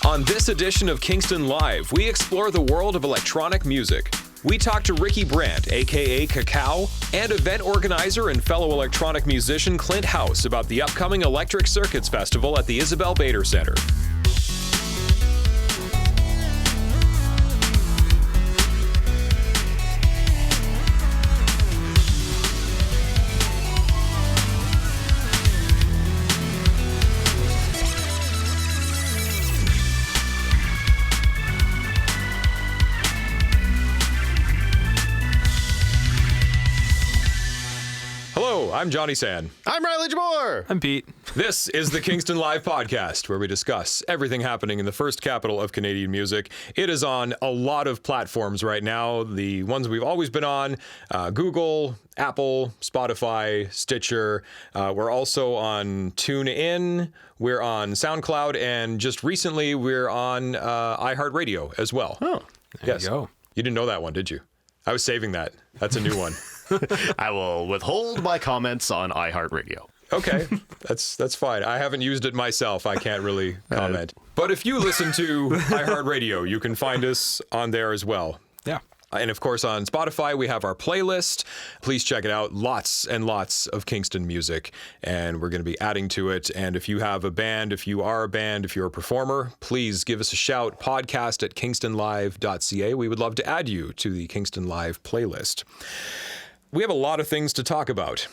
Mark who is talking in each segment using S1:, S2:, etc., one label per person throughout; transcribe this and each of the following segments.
S1: On this edition of Kingston Live, we explore the world of electronic music. We talk to Ricky Brant, KaKaow, and event organizer and fellow electronic musician Clint House about the upcoming Electric Circuits Festival at the Isabel Bader Center. Hello, I'm Johnny Sand.
S2: I'm Riley Jabour.
S3: I'm Pete.
S1: This is the Kingston Live podcast, where we discuss everything happening in the first capital of Canadian music. It is on a lot of platforms right now, the ones we've always been on, Google, Apple, Spotify, Stitcher. We're also on TuneIn, we're on SoundCloud, and just recently we're on iHeartRadio as well.
S3: Oh, there you go.
S1: You didn't know that one, did you? I was saving that. That's a new one.
S2: I will withhold my comments on iHeartRadio.
S1: Okay, that's fine. I haven't used it myself. I can't really comment. But if you listen to iHeartRadio, you can find us on there as well.
S3: Yeah.
S1: And of course, on Spotify, we have our playlist. Please check it out. Lots and lots of Kingston music, and we're going to be adding to it. And if you have a band, if you are a band, if you're a performer, please give us a shout. Podcast at kingstonlive.ca. We would love to add you to the Kingston Live playlist. We have a lot of things to talk about.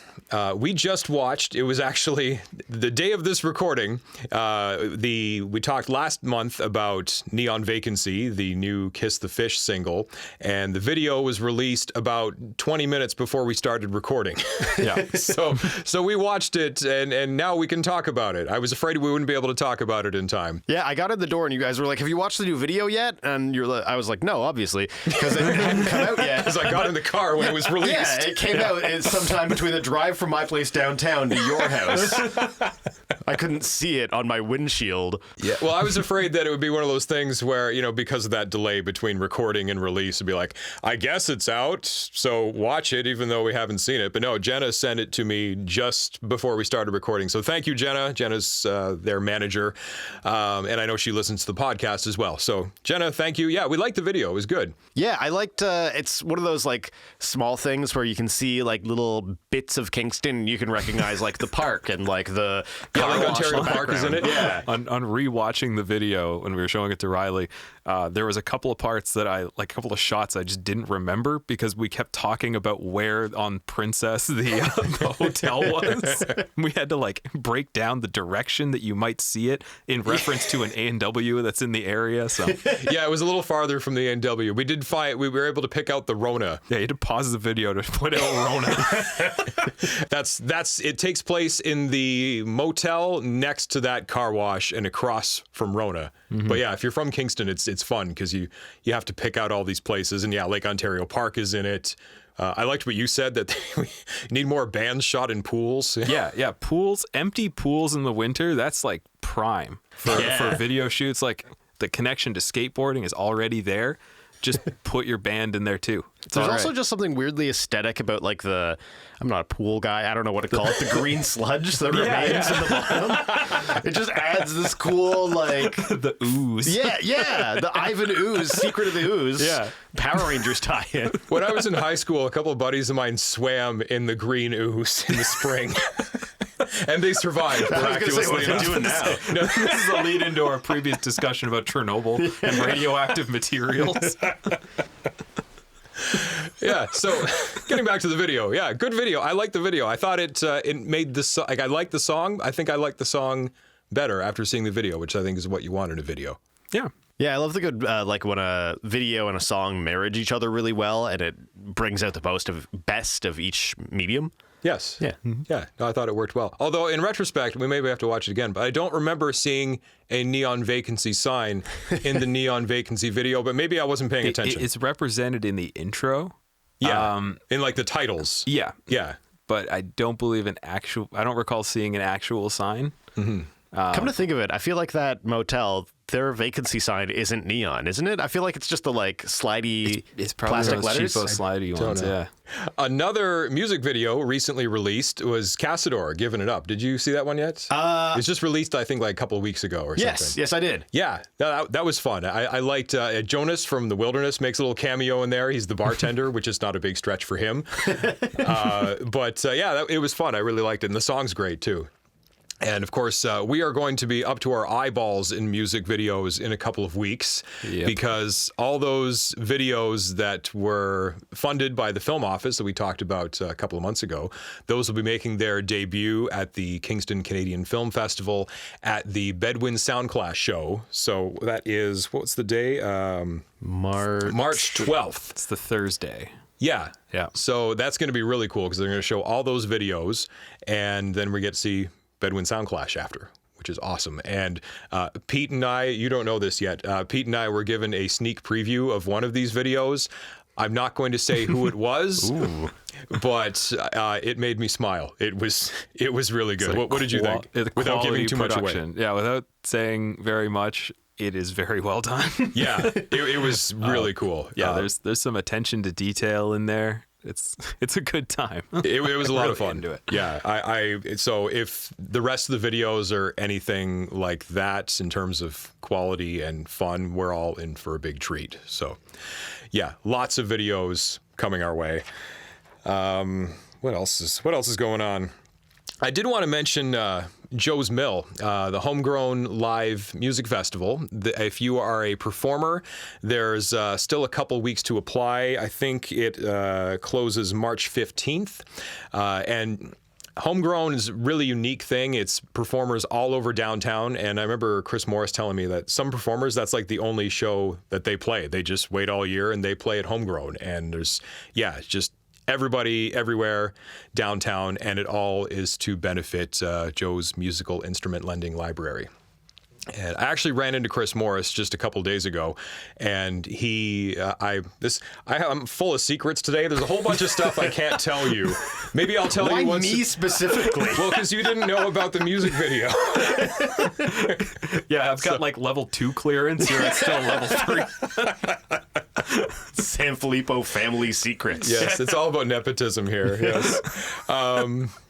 S1: We just watched, it was actually the day of this recording, we talked last month about Neon Vacancy, the new Kiss the Fish single, and the video was released about 20 minutes before we started recording.
S3: Yeah.
S1: So we watched it, and now we can talk about it. I was afraid we wouldn't be able to talk about it in time.
S2: Yeah, I got in the door and you guys were like, have you watched the new video yet? And I was like, no, obviously, because it hadn't come out yet.
S1: Because I got in the car when it was released.
S2: Yeah, it came out sometime between the drive from my place downtown to your house. I couldn't see it on my windshield.
S1: Yeah. Well, I was afraid that it would be one of those things where, because of that delay between recording and release, it'd be like, I guess it's out, so watch it, even though we haven't seen it. But no, Jenna sent it to me just before we started recording. So thank you, Jenna. Jenna's their manager. And I know she listens to the podcast as well. So Jenna, thank you. Yeah, we liked the video. It was good.
S2: Yeah, I liked, it's one of those like small things where you can see like little bits of Kingston and you can recognize like the park and like the car
S1: like
S2: wash
S1: Ontario
S2: in the
S1: Park is in it.
S2: Yeah.
S3: On rewatching the video when we were showing it to Riley, there was a couple of parts that a couple of shots I just didn't remember because we kept talking about where on Princess the hotel was. We had to break down the direction that you might see it in reference to an A&W that's in the area. So
S1: yeah, it was a little farther from the A&W. We were able to pick out the Rona.
S3: yeah, you had to pause the video to put out Rona.
S1: It takes place in the motel next to that car wash and across from Rona. Mm-hmm. But yeah, if you're from Kingston, it's fun because you have to pick out all these places. And yeah, Lake Ontario Park is in it. I liked what you said that we need more bands shot in pools.
S3: Yeah, pools, empty pools in the winter. That's like prime for video shoots. Like the connection to skateboarding is already there. Just put your band in there too.
S2: There's also just something weirdly aesthetic about I'm not a pool guy, I don't know what to call it, the green sludge that remains in the bottom. It just adds this cool
S3: the ooze.
S2: Yeah, the Ivan ooze, Secret of the Ooze.
S3: Yeah.
S2: Power Rangers tie-in.
S1: When I was in high school, a couple of buddies of mine swam in the green ooze in the spring. And they survived miraculously.
S2: What are they doing now?
S3: No, this is a lead into our previous discussion about Chernobyl and radioactive materials.
S1: Yeah, so getting back to the video. Yeah, good video. I like the video. I thought it made this, I liked the song. I think I liked the song better after seeing the video, which I think is what you want in a video.
S3: Yeah.
S2: Yeah, I love the good, when a video and a song marriage each other really well and it brings out the best of each medium.
S1: Yes.
S2: Yeah.
S1: Mm-hmm. Yeah. No, I thought it worked well. Although in retrospect, we maybe have to watch it again, but I don't remember seeing a Neon Vacancy sign in the Neon Vacancy video, but maybe I wasn't paying attention.
S3: It's represented in the intro.
S1: Yeah. In the titles.
S3: Yeah.
S1: Yeah.
S3: But I don't believe I don't recall seeing an actual sign.
S1: Mm-hmm.
S2: Come to think of it, I feel like that motel, their vacancy sign isn't neon, isn't it? I feel like it's just the like slidey
S3: It's probably
S2: plastic
S3: those
S2: letters.
S3: cheapo slidey ones. Yeah.
S1: Another music video recently released was KaKaow, Giving It Up. Did you see that one yet? It's just released, I think, like a couple of weeks ago or something.
S2: Yes, I did.
S1: Yeah, that was fun. I liked Jonas from The Wilderness makes a little cameo in there. He's the bartender, which is not a big stretch for him. It was fun. I really liked it. And the song's great, too. And of course, we are going to be up to our eyeballs in music videos in a couple of weeks because all those videos that were funded by the Film Office that we talked about a couple of months ago, those will be making their debut at the Kingston Canadian Film Festival at the Bedouin Sound Clash show. So that is, what's the day? March 12th.
S3: It's the Thursday.
S1: Yeah.
S3: Yeah.
S1: So that's going to be really cool because they're going to show all those videos and then we get to see Bedouin Sound Clash after, which is awesome. And Pete and I, you don't know this yet, Pete and I were given a sneak preview of one of these videos. I'm not going to say who it was, but it made me smile. It was really good. What did you think? Without giving too much away.
S3: Yeah, without saying very much, it is very well done.
S1: Yeah, it was really cool.
S3: Yeah, there's some attention to detail in there. It's a good time.
S1: It was a lot of fun.
S3: Into it.
S1: Yeah, so if the rest of the videos are anything like that in terms of quality and fun, we're all in for a big treat. So, yeah, lots of videos coming our way. What else is going on? I did want to mention Joe's Mill, the Homegrown Live Music Festival. If you are a performer, there's still a couple weeks to apply. I think it closes March 15th. And Homegrown is a really unique thing. It's performers all over downtown. And I remember Chris Morris telling me that some performers, that's like the only show that they play. They just wait all year and they play at Homegrown. And there's, just everybody everywhere downtown, and it all is to benefit Joe's musical instrument lending library. And I actually ran into Chris Morris just a couple days ago, and I'm full of secrets today. There's a whole bunch of stuff I can't tell you. Maybe I'll tell you once.
S2: Why me specifically?
S1: Well, because you didn't know about the music video.
S3: Yeah, I've got like level 2 clearance. You're at still level 3.
S2: Sanfilippo family secrets.
S1: Yes, it's all about nepotism here. Yes.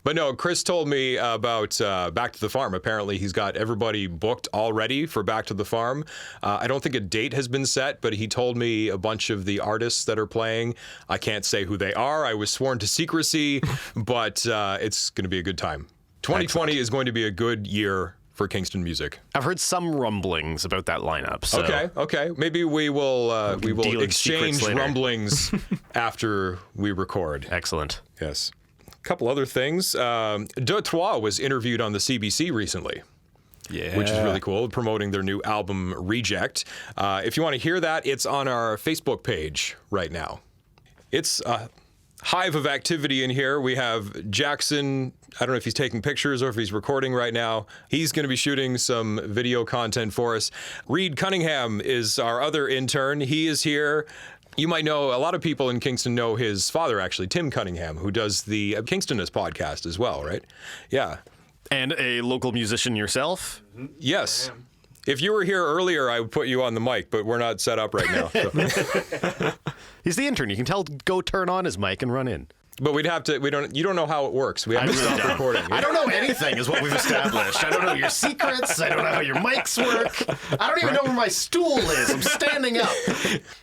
S1: But no, Chris told me about Back to the Farm. Apparently, he's got everybody booked already for Back to the Farm. I don't think a date has been set, but he told me a bunch of the artists that are playing. I can't say who they are. I was sworn to secrecy, but it's going to be a good time. 2020 is going to be a good year for Kingston music.
S2: I've heard some rumblings about that lineup. So.
S1: Okay. Maybe we will exchange rumblings after we record.
S2: Excellent.
S1: Yes. A couple other things. De Trois was interviewed on the CBC recently.
S3: Yeah.
S1: Which is really cool, promoting their new album, Reject. If you want to hear that, it's on our Facebook page right now. It's a hive of activity in here. We have Jackson. I don't know if he's taking pictures or if he's recording right now. He's going to be shooting some video content for us. Reed Cunningham is our other intern. He is here. You might know, a lot of people in Kingston know his father, actually, Tim Cunningham, who does the Kingstonist podcast as well, right? Yeah.
S2: And a local musician yourself?
S1: Yes. If you were here earlier, I would put you on the mic, but we're not set up right now. So.
S2: He's the intern. You can tell, go turn on his mic and run in.
S1: But you don't know how it works. We have to stop recording.
S2: I don't know anything is what we've established. I don't know your secrets. I don't know how your mics work. I don't even know where my stool is. I'm standing up.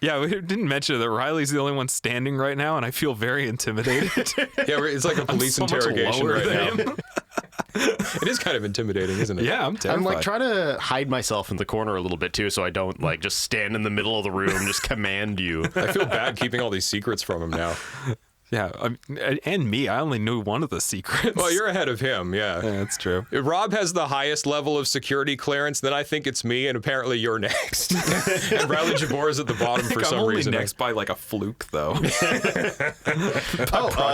S3: Yeah, we didn't mention that Riley's the only one standing right now, and I feel very intimidated.
S1: Yeah, it's like a police interrogation right now.
S3: Him.
S1: It is kind of intimidating, isn't it?
S3: Yeah, I'm terrified.
S2: I'm like trying to hide myself in the corner a little bit too, so I don't like just stand in the middle of the room and just command you.
S1: I feel bad keeping all these secrets from him now.
S3: Yeah, and me. I only knew one of the secrets.
S1: Well, you're ahead of him, yeah.
S3: Yeah, that's true.
S1: If Rob has the highest level of security clearance, then I think it's me, and apparently you're next. And Bradley Jabour is at the bottom for some reason.
S3: I'm only next by like a fluke, though.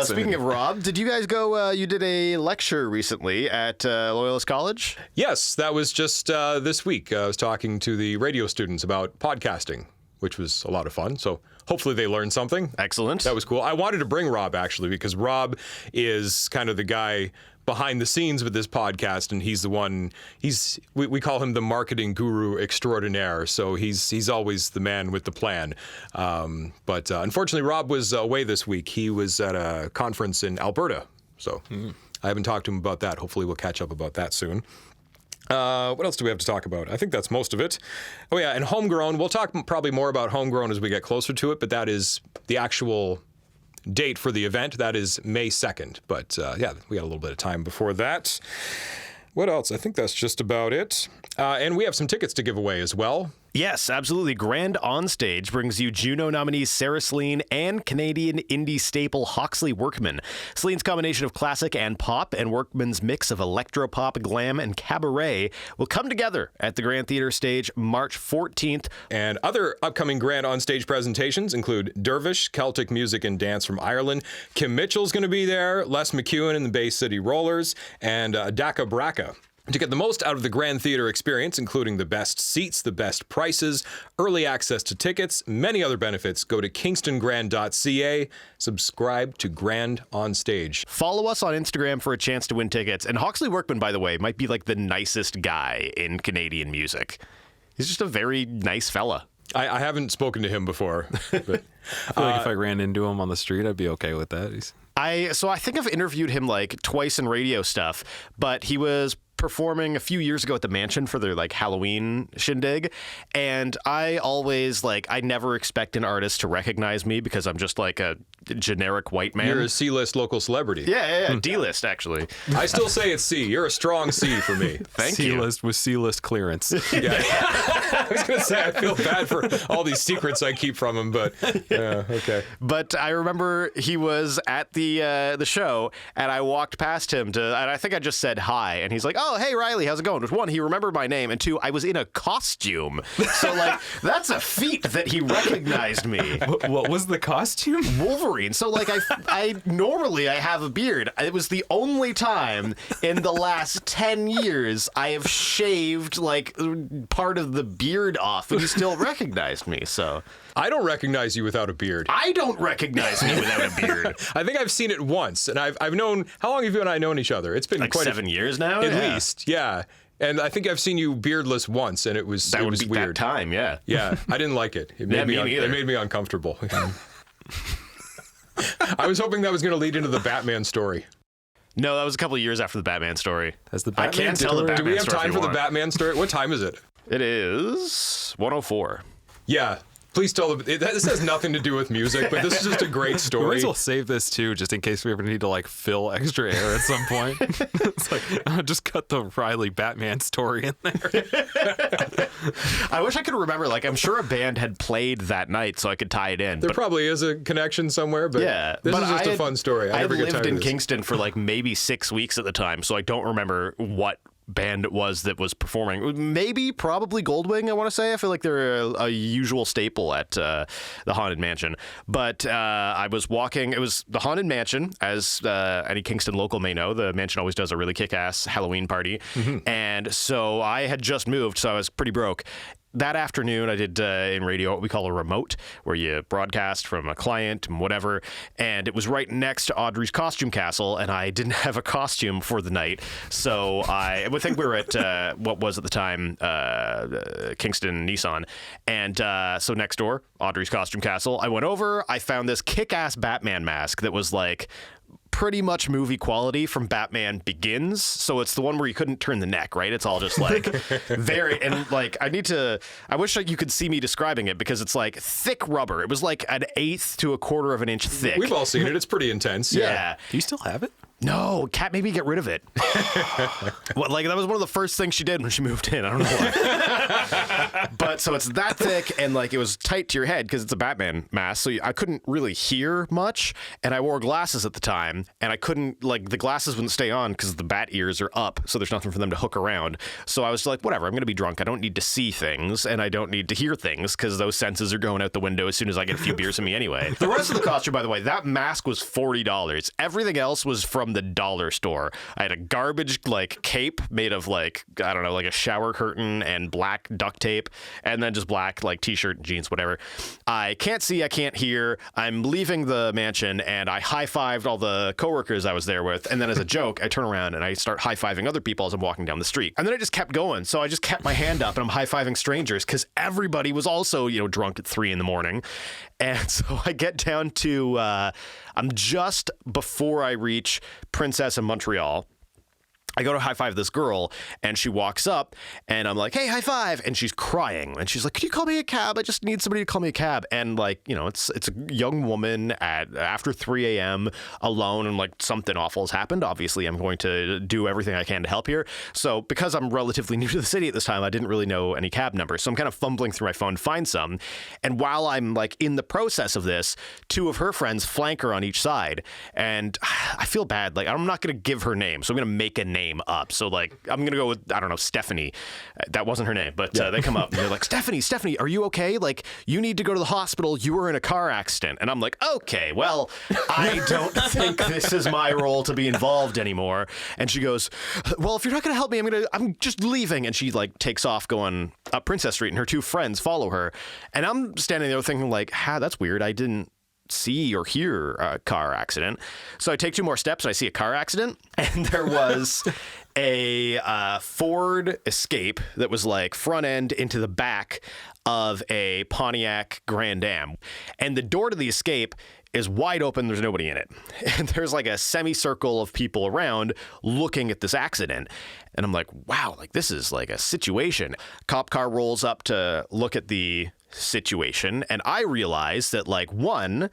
S2: Speaking of Rob, did you guys go, you did a lecture recently at Loyalist College?
S1: Yes, that was just this week. I was talking to the radio students about podcasting, which was a lot of fun, so hopefully they learned something.
S2: Excellent.
S1: That was cool. I wanted to bring Rob, actually, because Rob is kind of the guy behind the scenes with this podcast, and he's the one. We call him the marketing guru extraordinaire. So he's always the man with the plan. But unfortunately, Rob was away this week. He was at a conference in Alberta. So I haven't talked to him about that. Hopefully, we'll catch up about that soon. What else do we have to talk about? I think that's most of it. Oh, yeah, and Homegrown. We'll talk probably more about Homegrown as we get closer to it, but that is the actual date for the event. That is May 2nd. But, yeah, we got a little bit of time before that. What else? I think that's just about it. And we have some tickets to give away as well.
S2: Yes, absolutely. Grand On Stage brings you Juno nominees Sarah Slean and Canadian indie staple Hawksley Workman. Slean's combination of classic and pop and Workman's mix of electropop, glam, and cabaret will come together at the Grand Theatre Stage March 14th.
S1: And other upcoming Grand On Stage presentations include Dervish, Celtic music and dance from Ireland. Kim Mitchell's going to be there, Les McEwen and the Bay City Rollers, and Daka Braka. To get the most out of the Grand Theatre experience, including the best seats, the best prices, early access to tickets, many other benefits, go to kingstongrand.ca. Subscribe to Grand On Stage.
S2: Follow us on Instagram for a chance to win tickets. And Hawksley Workman, by the way, might be like the nicest guy in Canadian music. He's just a very nice fella.
S1: I haven't spoken to him before. But,
S3: I feel like if I ran into him on the street, I'd be okay with that.
S2: I think I've interviewed him like twice in radio stuff, but he was performing a few years ago at the Mansion for their like Halloween shindig, and I always I never expect an artist to recognize me because I'm just like a generic white man.
S1: You're a C-list local celebrity.
S2: Yeah, D-list actually.
S1: I still say it's C. You're a strong C for me.
S2: Thank you.
S3: C-list with C-list clearance.
S1: Yeah. I was going to say I feel bad for all these secrets I keep from him, but okay.
S2: But I remember he was at the show, and I walked past him and I think I just said hi, and he's like, "Oh, hey Riley, how's it going?" Which one, he remembered my name, and two, I was in a costume, so that's a feat that he recognized me.
S3: What was the costume?
S2: Wolverine. So I normally I have a beard. It was the only time in the last 10 years I have shaved part of the beard off, and he still recognized me. So
S1: I don't recognize you without a beard.
S2: I don't recognize me without a beard.
S1: I think I've seen it once, and I've known. How long have you and I known each other? It's been quite
S2: 7 years now,
S1: at least. Yeah. And I think I've seen you beardless once, and it was weird.
S2: That time, yeah.
S1: Yeah, I didn't like it. It made me uncomfortable. I was hoping that was going to lead into the Batman story.
S2: No, that was a couple of years after the Batman story.
S3: Has the Batman
S2: I can't tell the Batman
S1: story. Do we have
S2: story
S1: time for the Batman story? What time is it?
S2: It is 1:04.
S1: Yeah. Please tell them. This has nothing to do with music, but this is just a great story.
S3: We might as well save this too, just in case we ever need to fill extra air at some point. It's just cut the Riley Batman story in there.
S2: I wish I could remember. I'm sure a band had played that night, so I could tie it in.
S1: There probably is a connection somewhere, but this is just a fun story.
S2: I
S1: never get
S2: lived
S1: tired
S2: in
S1: of this.
S2: Kingston for maybe 6 weeks at the time, so I don't remember what band it was that was performing. Probably Goldwing, I want to say. I feel like they're a usual staple at the Haunted Mansion. But I was walking. It was the Haunted Mansion, as any Kingston local may know. The Mansion always does a really kick-ass Halloween party. Mm-hmm. And so I had just moved, so I was pretty broke. That afternoon, I did in radio what we call a remote, where you broadcast from a client and whatever. And it was right next to Audrey's costume castle, and I didn't have a costume for the night. So I would think we were at what was at the time Kingston Nissan. And so next door, Audrey's costume castle. I went over. I found this kick-ass Batman mask that was pretty much movie quality from Batman Begins. So it's the one where you couldn't turn the neck, right? It's all just very, and I wish you could see me describing it, because it's thick rubber. It was an 1/8 to 1/4 of an inch thick.
S1: We've all seen it. It's pretty intense.
S2: Yeah.
S3: Do you still have it?
S2: No, Kat made me get rid of it. That was one of the first things she did when she moved in. I don't know why. But so it's that thick, and it was tight to your head because it's a Batman mask. So I couldn't really hear much, and I wore glasses at the time, and I couldn't the glasses wouldn't stay on because the bat ears are up, so there's nothing for them to hook around. So I was whatever. I'm going to be drunk. I don't need to see things, and I don't need to hear things because those senses are going out the window as soon as I get a few beers in me anyway. The rest of the costume, by the way, that mask was $40. Everything else was from the dollar store. I had a garbage cape made of I don't know, a shower curtain and black duct tape, and then just black, like t-shirt, jeans, whatever. I can't see, I can't hear. I'm leaving the mansion, and I high-fived all the coworkers I was there with, and then as a joke, I turn around and I start high-fiving other people as I'm walking down the street. And then I just kept going, so I just kept my hand up, and I'm high-fiving strangers, because everybody was also, drunk at 3 a.m. And so I get down to, I'm just before I reach Princess in Montreal. I go to high five this girl, and she walks up, and I'm like, hey, high five. And she's crying. And she's like, could you call me a cab? I just need somebody to call me a cab. And it's a young woman after 3 a.m. alone, and something awful has happened. Obviously, I'm going to do everything I can to help here. So because I'm relatively new to the city at this time, I didn't really know any cab numbers. So I'm kind of fumbling through my phone to find some. And while I'm in the process of this, 2 of her friends flank her on each side. And I feel bad. I'm not going to give her name. So I'm going to make a name up. So I'm going to go with, I don't know, Stephanie. That wasn't her name, but they come up and they're like, Stephanie, are you okay? You need to go to the hospital. You were in a car accident. And I'm like, okay, well, I don't think this is my role to be involved anymore. And she goes, well, if you're not going to help me, I'm just leaving. And she takes off going up Princess Street, and her 2 friends follow her. And I'm standing there thinking that's weird. I didn't see or hear a car accident. So I take 2 more steps and I see a car accident, and there was a Ford Escape that was front end into the back of a Pontiac Grand Am, and the door to the Escape is wide open. There's nobody in it, and there's a semicircle of people around looking at this accident. And I'm like, wow, this is a situation. Cop car rolls up to look at the situation, and I realize that one,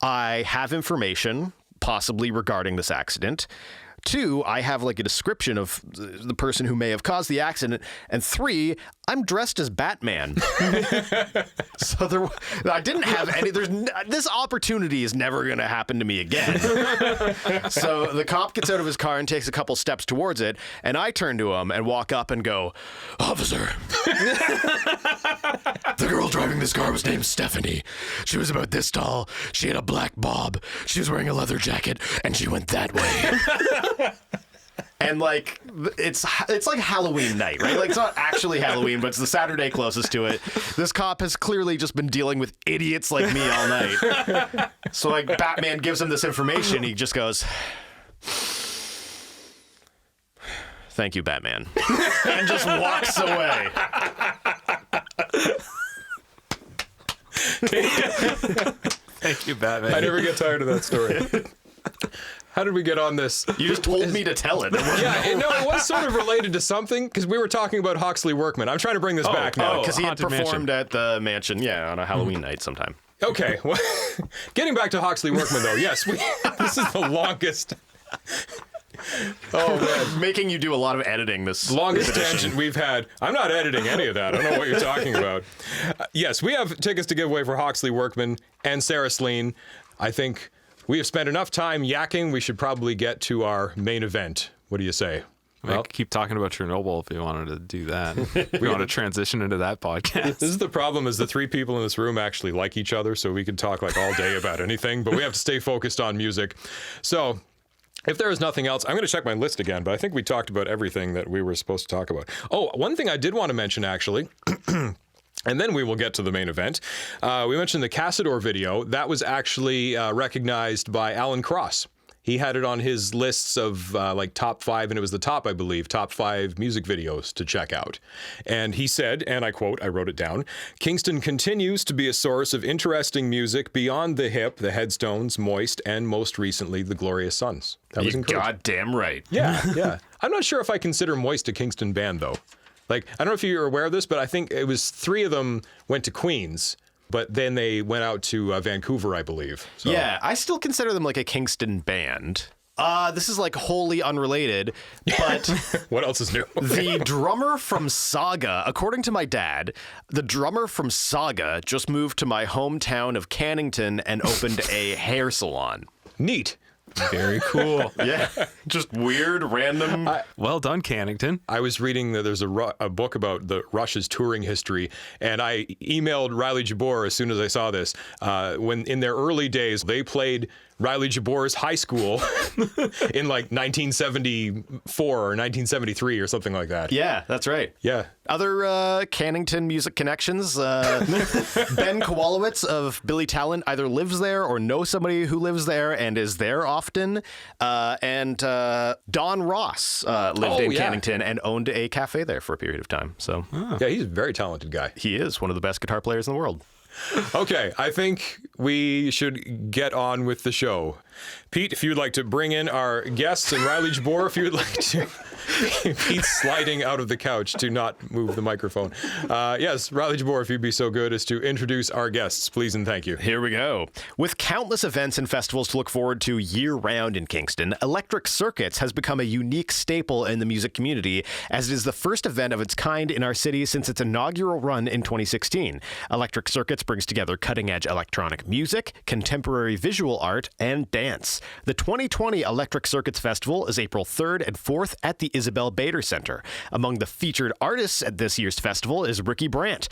S2: I have information possibly regarding this accident. 2, I have a description of the person who may have caused the accident. And 3, I'm dressed as Batman. So I didn't have any, this opportunity is never going to happen to me again. So the cop gets out of his car and takes a couple steps towards it. And I turn to him and walk up and go, officer, the girl driving this car was named Stephanie. She was about this tall. She had a black bob. She was wearing a leather jacket, and she went that way. And it's Halloween night, right? It's not actually Halloween, but it's the Saturday closest to it. This cop has clearly just been dealing with idiots like me all night. So Batman gives him this information. He just goes, thank you, Batman. And just walks away.
S3: Thank you, Batman.
S1: I never get tired of that story. How did we get on this?
S2: You just told me to tell it.
S1: It was sort of related to something, because we were talking about Hawksley Workman. I'm trying to bring this back now.
S2: Because he had
S3: Haunted
S2: performed
S3: Mansion.
S2: at the mansion, on a Halloween night sometime.
S1: Okay, well, getting back to Hawksley Workman, though, yes, this is the longest. Oh, man.
S2: Making you do a lot of editing this
S1: Longest tangent we've had. I'm not editing any of that. I don't know what you're talking about. Yes, we have tickets to give away for Hawksley Workman and Sarah Slean. I think we have spent enough time yakking. We should probably get to our main event. What do you say?
S3: Well, keep talking about Chernobyl if you wanted to do that. We want to transition into that podcast.
S1: This is the problem, is the 3 people in this room actually like each other, so we can talk all day about anything, but we have to stay focused on music. So if there is nothing else, I'm going to check my list again, but I think we talked about everything that we were supposed to talk about. Oh, one thing I did want to mention, actually, and then we will get to the main event. We mentioned the Cassador video. That was actually recognized by Alan Cross. He had it on his lists of top 5, and it was the top, I believe, top 5 music videos to check out. And he said, and I quote, I wrote it down, Kingston continues to be a source of interesting music beyond the hip, the Headstones, Moist, and most recently, the Glorious Sons. That was encouraging.
S2: Goddamn right.
S1: Yeah. I'm not sure if I consider Moist a Kingston band, though. I don't know if you're aware of this, but I think it was 3 of them went to Queens, but then they went out to Vancouver, I believe. So.
S2: Yeah, I still consider them a Kingston band. This is wholly unrelated, but
S1: what else is new?
S2: The drummer from Saga, according to my dad, the drummer from Saga just moved to my hometown of Cannington and opened a hair salon.
S1: Neat.
S3: Very cool.
S2: Yeah, just weird, random.
S3: Well done, Cannington.
S1: I was reading that there's a book about the Rush's touring history, and I emailed Riley Jabour as soon as I saw this. When in their early days, they played Riley Jabour's high school in like 1974 or 1973 or something like that.
S2: Yeah, that's right.
S1: Yeah.
S2: Other Cannington music connections. Ben Kowalowitz of Billy Talent either lives there or knows somebody who lives there and is there often. And Don Ross lived in Cannington and owned a cafe there for a period of time. So
S1: Yeah, he's a very talented guy.
S2: he is one of the best guitar players in the world.
S1: Okay, I think we should get on with the show. Pete, if you'd like to bring in our guests, and Riley Jabour, if you'd like to. Pete's sliding out of the couch to not move the microphone. Yes, Riley Jabour, if you'd be so good as to introduce our guests, please and thank you.
S2: Here we go. With countless events and festivals to look forward to year-round in Kingston, Electric Circuits has become a unique staple in the music community, as it is the first event of its kind in our city since its inaugural run in 2016. Electric Circuits brings together cutting-edge electronic music, contemporary visual art, and dance. The 2020 Electric Circuits Festival is April 3rd and 4th at the Isabel Bader Center. Among the featured artists at this year's festival is Ricky Brant.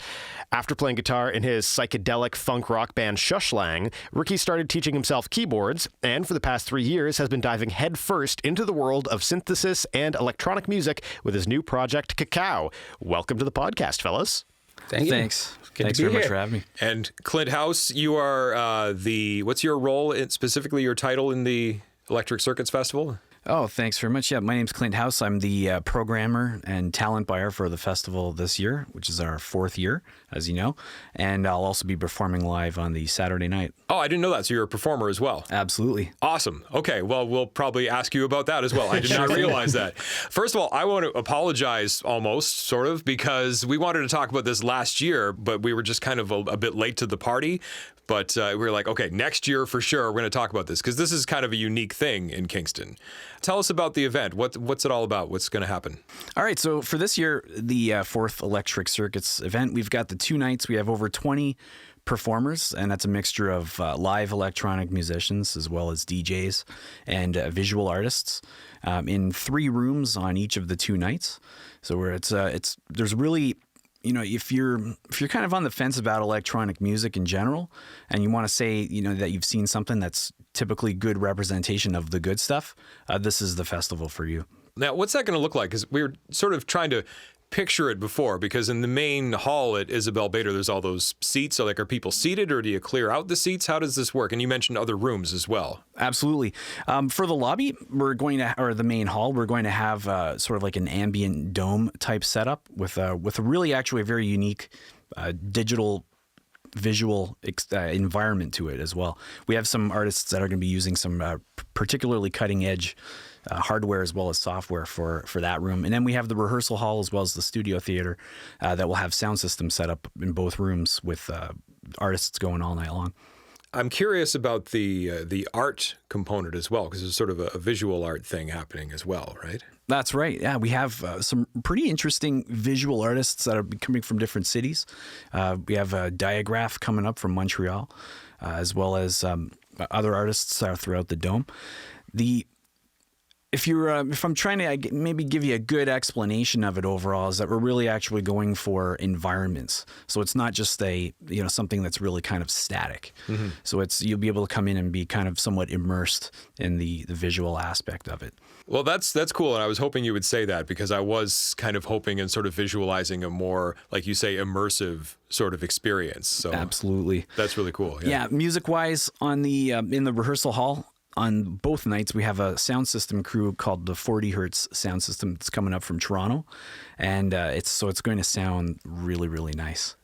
S2: After playing guitar in his psychedelic funk rock band Shushlang, Ricky started teaching himself keyboards, and for the past 3 years has been diving headfirst into the world of synthesis and electronic music with his new project KaKaow. Welcome to the podcast, fellas.
S4: Thanks. Thanks very much for having me.
S1: And Clint House, you are what's your role, specifically your title in the Electric Circuits Festival?
S4: Oh, thanks very much. Yeah, my name's Clint House. I'm the programmer and talent buyer for the festival this year, which is our 4th year, as you know. And I'll also be performing live on the Saturday night.
S1: Oh, I didn't know that. So you're a performer as well.
S4: Absolutely.
S1: Awesome. Okay, well, we'll probably ask you about that as well. I did not realize that. First of all, I want to apologize almost, sort of, because we wanted to talk about this last year, but we were just kind of a bit late to the party. But we were like, okay, next year for sure, we're going to talk about this because this is kind of a unique thing in Kingston. Tell us about the event. What's it all about? What's going to happen?
S4: All right. So for this year, the 4th Electric Circuits event, we've got the 2 nights. We have over 20 performers, and that's a mixture of live electronic musicians as well as DJs and visual artists in 3 rooms on each of the 2 nights. So where there's really, you know, if you're kind of on the fence about electronic music in general, and you want to say, you know, that you've seen something that's typically good representation of the good stuff, this is the festival for you.
S1: Now, what's that going to look like? Because we were sort of trying to picture it before, because in the main hall at Isabel Bader, there's all those seats. So, like, are people seated, or do you clear out the seats? How does this work? And you mentioned other rooms as well.
S4: Absolutely. For the lobby, or the main hall, we're going to have sort of like an ambient dome type setup with a really actually a very unique digital visual environment to it as well. We have some artists that are going to be using some particularly cutting edge hardware as well as software for that room. And then we have the rehearsal hall as well as the studio theater that will have sound systems set up in both rooms with artists going all night long.
S1: I'm curious about the art component as well, because there's sort of a visual art thing happening as well, right?
S4: That's right. Yeah, we have some pretty interesting visual artists that are coming from different cities. We have a Diagraph coming up from Montreal, as well as other artists throughout the Dome. If I'm trying to maybe give you a good explanation of it overall, is that we're really actually going for environments. So it's not just something that's really kind of static. Mm-hmm. So you'll be able to come in and be kind of somewhat immersed in the visual aspect of it.
S1: Well, that's cool, and I was hoping you would say that, because I was kind of hoping and sort of visualizing a more, like you say, immersive sort of experience. So
S4: absolutely,
S1: that's really cool.
S4: Yeah, music-wise, on the in the rehearsal hall, on both nights, we have a sound system crew called the 40 Hertz sound system that's coming up from Toronto, and it's going to sound really, really nice.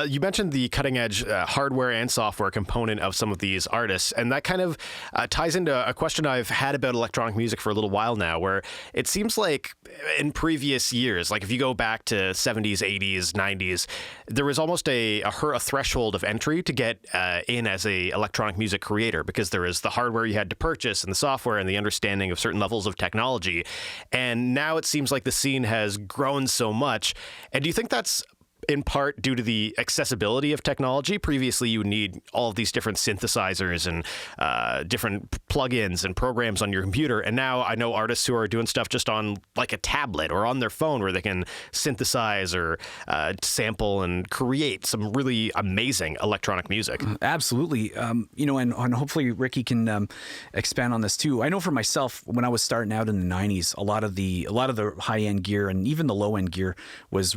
S2: You mentioned the cutting-edge hardware and software component of some of these artists, and that kind of ties into a question I've had about electronic music for a little while now, where it seems like in previous years, like if you go back to 70s, 80s, 90s, there was almost a threshold of entry to get in as a electronic music creator, because there is the hardware you had to purchase and the software and the understanding of certain levels of technology. And now it seems like the scene has grown so much. And do you think that's in part due to the accessibility of technology. Previously, you would need all of these different synthesizers and different plugins and programs on your computer. And now I know artists who are doing stuff just on like a tablet or on their phone where they can synthesize or sample and create some really amazing electronic music.
S4: Absolutely. And hopefully Ricky can expand on this too. I know for myself, when I was starting out in the 90s, a lot of the high-end gear and even the low-end gear was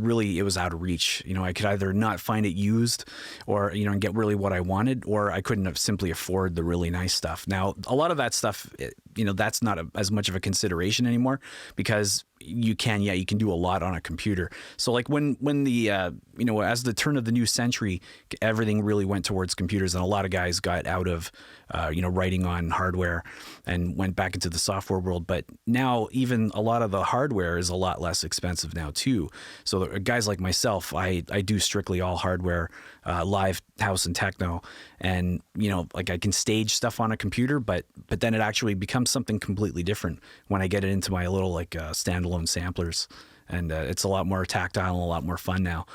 S4: out of reach. I could either not find it used or, and get really what I wanted, or I couldn't simply afford the really nice stuff. Now, a lot of that stuff, that's not as much of a consideration anymore because you can do a lot on a computer. So like when the as the turn of the new century, everything really went towards computers, and a lot of guys got out of writing on hardware and went back into the software world. But now even a lot of the hardware is a lot less expensive now too. So guys like myself, I do strictly all hardware, live house and techno, and like I can stage stuff on a computer, but then it actually becomes something completely different when I get it into my little standalone samplers, and it's a lot more tactile and a lot more fun now.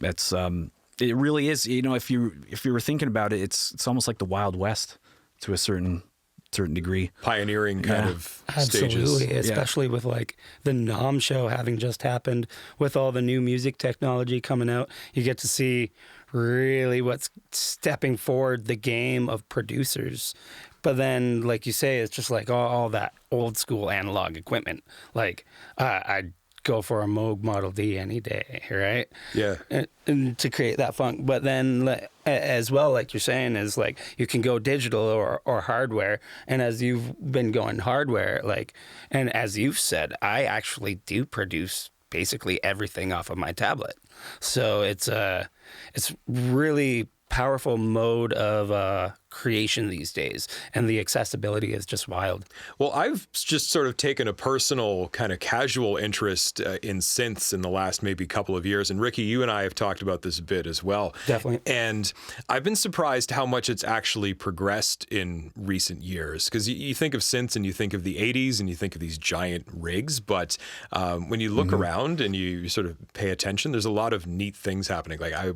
S4: It's it really is. If you were thinking about it, it's almost like the Wild West to a certain degree.
S1: Pioneering kind of stages.
S5: Absolutely, especially with like the NOM show having just happened, with all the new music technology coming out. You get to see really what's stepping forward the game of producers. But then, like you say, it's just like all that old school analog equipment. Like I'd go for a Moog Model D any day, right?
S1: Yeah.
S5: And to create that funk. But then as well, like you're saying, is like you can go digital or hardware. And as you've been going hardware, and as you've said, I actually do produce basically everything off of my tablet. So it's really powerful mode of creation these days, and the accessibility is just wild.
S1: Well, I've just sort of taken a personal kind of casual interest in synths in the last maybe couple of years, and Ricky, you and I have talked about this a bit as well.
S5: Definitely.
S1: And I've been surprised how much it's actually progressed in recent years, because you think of synths and you think of the 80s and you think of these giant rigs, but when you look around and you sort of pay attention, there's a lot of neat things happening. Like I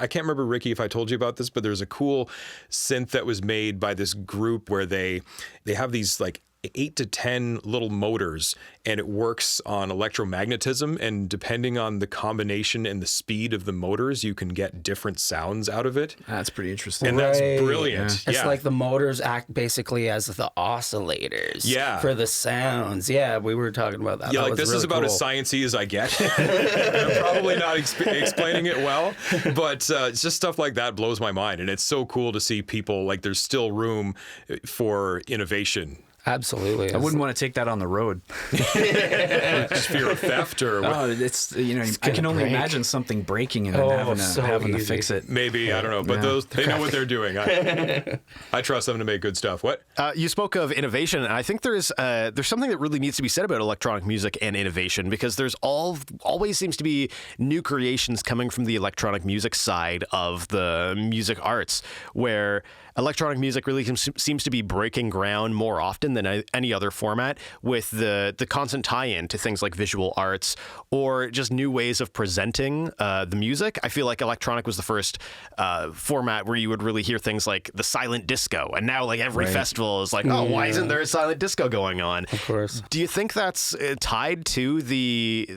S1: can't remember, Ricky, if I told you about this, but there's a cool synth that was made by this group where they have these like 8 to 10 little motors, and it works on electromagnetism, and depending on the combination and the speed of the motors, you can get different sounds out of it.
S4: That's pretty interesting.
S1: And that's brilliant.
S5: It's like the motors act basically as the oscillators for the sounds. Yeah, we were talking about that.
S1: Yeah,
S5: that
S1: like this
S5: really
S1: is about
S5: cool.
S1: as sciencey as I get. I'm probably not explaining it well, but it's just stuff like that blows my mind. And it's so cool to see people, like there's still room for innovation.
S5: Absolutely.
S4: I wouldn't want to take that on the road.
S1: Just fear of theft or what?
S4: Oh, it's I can only imagine something breaking and then having to fix it.
S1: Maybe, I don't know, but they know what they're doing. I trust them to make good stuff. What?
S2: You spoke of innovation, and I think there's something that really needs to be said about electronic music and innovation, because there's always seems to be new creations coming from the electronic music side of the music arts, where electronic music really seems to be breaking ground more often than any other format, with the constant tie-in to things like visual arts or just new ways of presenting the music. I feel like electronic was the first format where you would really hear things like the silent disco, and now like every festival is like, why isn't there a silent disco going on?
S5: Of course.
S2: Do you think that's tied to the